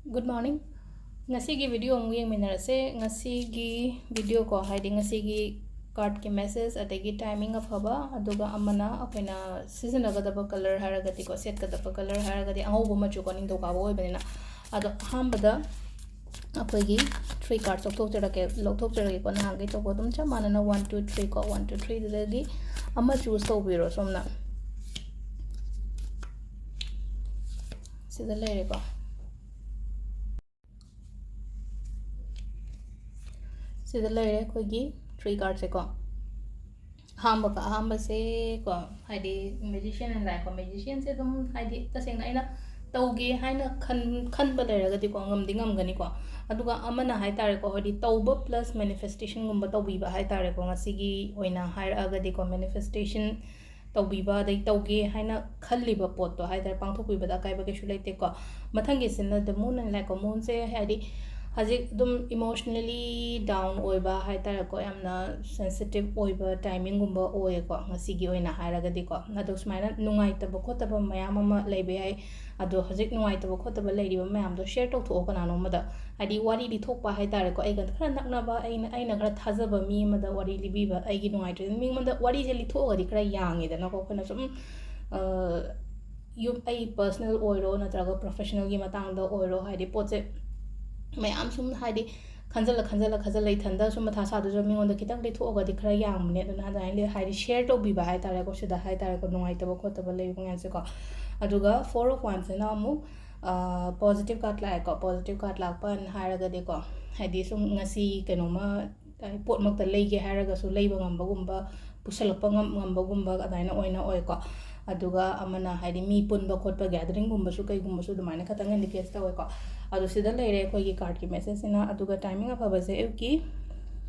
Good morning. Ngasigi video ang wing minarase ngasigi video ko hiding ngasigi card ki message adagi timing afaba aduga amana akoina season agadaba color haragati ko setkadaba color haragati angobo machu ko ning doka boy benina ado hambada akoigi 3 cards of thokterake lokthokterake ko na hangi to ko dum cha manana 1 2 3 ko 1 2 3 dagi ama choose to biro somna sida lere ko sida lere ko gi 3 cards ko hamba se ko haidi magician and like magician se dum haidi taseng na ina taugi haina khan ba lere gadi ko ngam dingam gani ko aduga amana hai tare ko hodi tauba plus manifestation gumba taubi ba hai tare ko ngasigi oina haira agadi ko manifestation taubiba dai tauge haina khalliba pot to haidar pangthokbiba da kai ba ke shulai te ko mathangi sinna the moon and like a moon se haidi haji dum emotionally down oiba haidar ko yamna sensitive oiba timing gumba oye ko ngasigi oina hairaga di ko adu smaina nungai taba khotaba mayam ama leibe ai adu haji nungai taba khotaba leiriba mayam do share to tho kana no mada hadi wari di thokpa haidar ko ai ga khara nakna ba aina khara thajaba mi mada wari libiba ai gi nungai tre mi mada wari je li thoga di khara yangi da na ko khana sum you ai personal oiro na traga professional gi matang da oiro hadi potse mayam sum hadi khanjala ithanda sum matha sa du mi ngonda kitang li thoga di khara yang ne na da le hadi share to bi ba hai tare ko sida hai tare ko nungai taba khotaba lei ngan se ko aduga 4 of wands na amu positive card la ko positive card la pan haraga de ko hadi sum ngasi kenoma pot mak ta leige haraga su leiba ngamba gumba pusalapa ngamba gumba adaina oina oi ko aduga amana hadi mi punba khotpa gathering gumba su kai gumba su dumaina khatang indicate ta oi ko adu sida leire ko gi card ki message ina aduga timing afaba se euki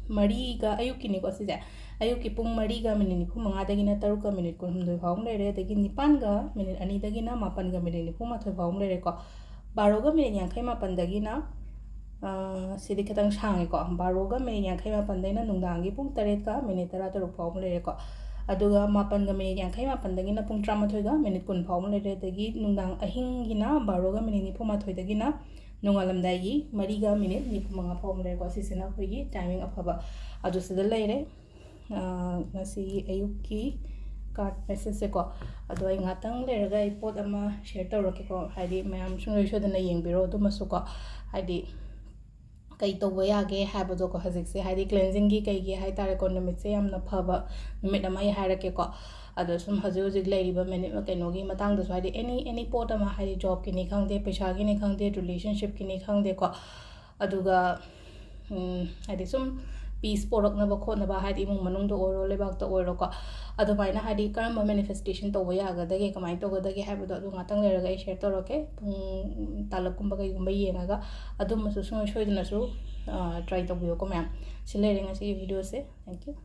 mari ga ayuki ni ko sija ayuki pung mari ga minute ni phum nga dagi na taru ka minute ko humdoi phawng leire dagi nipan ga minute ani dagi na mapan ga minute ni phum ma thoi phawng leire ko 12 ga minute yankai mapan dagi na sidi khatang sangi ko 12 ga minute yankai mapan dai na nungdangi pung 3 ka minute tara taru phawng leire ko aduga mapan ga minute yankai mapan dagi na pung 13 ga minute kun phawng leire dagi nungdang ahing gi na 12 ga minute ni phum ma thoi dagi na nongalamdai gi 3 ga minute ni phum nga phawng leire ko sisina khoi timing afaba adu sida leire ngasi ayuki card message ko ado ai ngatang leraga ai pot ama share tawrake ko haidi mayam sungroi shodana yengbiro dumasu ko haidi kai toba yage habado ko hajik se haidi cleansing gi kai gi hai tare ko numit se yamna phaba numit ama ai harake ko ado sum hajik leiriba minute kaino gi matang da haidi any pot ama haidi job ki ni khangde paisa gi ni khangde relationship ki ni khangde ko aduga haidi sum peace porak na ba khona ba haidi mung manung do oro lebak to oro ko adu baina haidi karma manifestation to ya ga dage kamai to ga dage habado adu ngatang leraga I share to roke talak kumba kai gumba yenga ga adu masu sung shoidna su try to biyo ko ma'am silere ngasi video se thank you